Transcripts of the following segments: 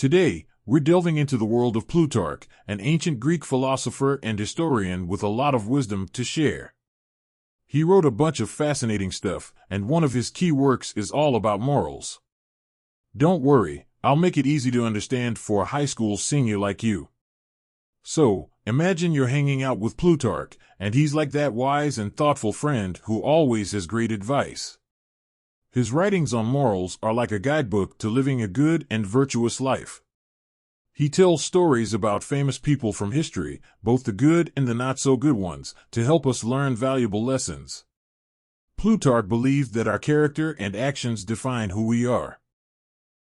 Today, we're delving into the world of Plutarch, an ancient Greek philosopher and historian with a lot of wisdom to share. He wrote a bunch of fascinating stuff, and one of his key works is all about morals. Don't worry, I'll make it easy to understand for a high school senior like you. So, imagine you're hanging out with Plutarch, and he's like that wise and thoughtful friend who always has great advice. His writings on morals are like a guidebook to living a good and virtuous life. He tells stories about famous people from history, both the good and the not-so-good ones, to help us learn valuable lessons. Plutarch believed that our character and actions define who we are.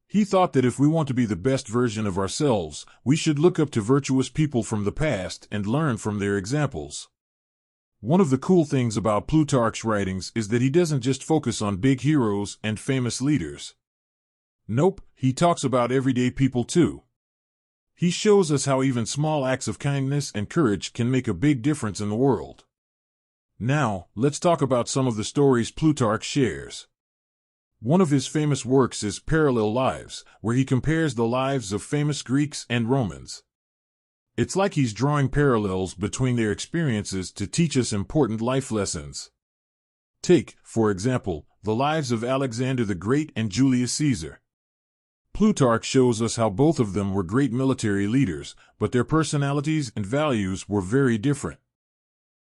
He thought that if we want to be the best version of ourselves, we should look up to virtuous people from the past and learn from their examples. One of the cool things about Plutarch's writings is that he doesn't just focus on big heroes and famous leaders. Nope, he talks about everyday people too. He shows us how even small acts of kindness and courage can make a big difference in the world. Now, let's talk about some of the stories Plutarch shares. One of his famous works is Parallel Lives, where he compares the lives of famous Greeks and Romans. It's like he's drawing parallels between their experiences to teach us important life lessons. Take, for example, the lives of Alexander the Great and Julius Caesar. Plutarch shows us how both of them were great military leaders, but their personalities and values were very different.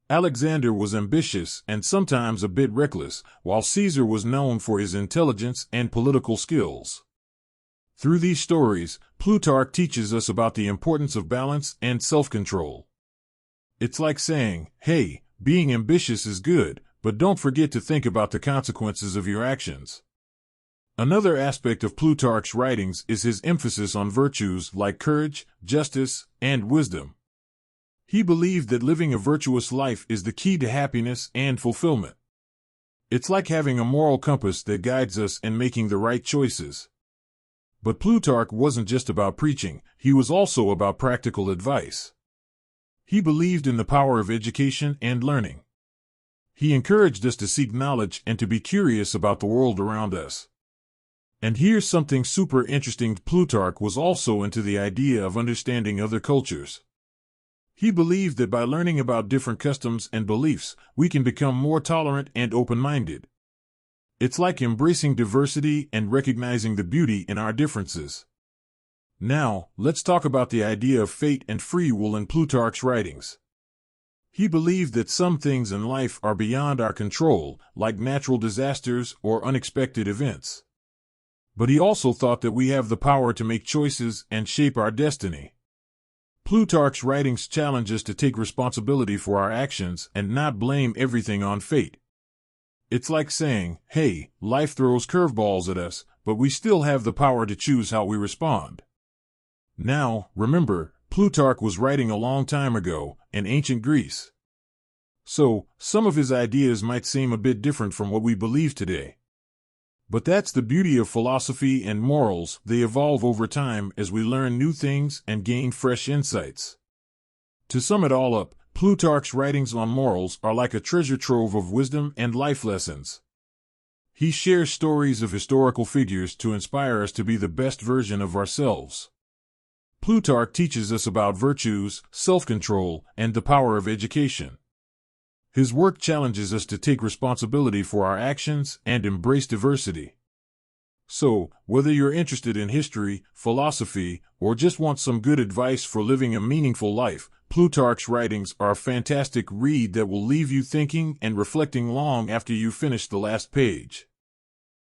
Alexander was ambitious and sometimes a bit reckless, while Caesar was known for his intelligence and political skills. Through these stories, Plutarch teaches us about the importance of balance and self-control. It's like saying, hey, being ambitious is good, but don't forget to think about the consequences of your actions. Another aspect of Plutarch's writings is his emphasis on virtues like courage, justice, and wisdom. He believed that living a virtuous life is the key to happiness and fulfillment. It's like having a moral compass that guides us in making the right choices. But Plutarch wasn't just about preaching, he was also about practical advice. He believed in the power of education and learning. He encouraged us to seek knowledge and to be curious about the world around us. And here's something super interesting: Plutarch was also into the idea of understanding other cultures. He believed that by learning about different customs and beliefs, we can become more tolerant and open-minded. It's like embracing diversity and recognizing the beauty in our differences. Now, let's talk about the idea of fate and free will in Plutarch's writings. He believed that some things in life are beyond our control, like natural disasters or unexpected events. But he also thought that we have the power to make choices and shape our destiny. Plutarch's writings challenge us to take responsibility for our actions and not blame everything on fate. It's like saying, hey, life throws curveballs at us, but we still have the power to choose how we respond. Now, remember, Plutarch was writing a long time ago, in ancient Greece. So, some of his ideas might seem a bit different from what we believe today. But that's the beauty of philosophy and morals: they evolve over time as we learn new things and gain fresh insights. To sum it all up, Plutarch's writings on morals are like a treasure trove of wisdom and life lessons. He shares stories of historical figures to inspire us to be the best version of ourselves. Plutarch teaches us about virtues, self-control, and the power of education. His work challenges us to take responsibility for our actions and embrace diversity. So, whether you're interested in history, philosophy, or just want some good advice for living a meaningful life, Plutarch's writings are a fantastic read that will leave you thinking and reflecting long after you finish the last page.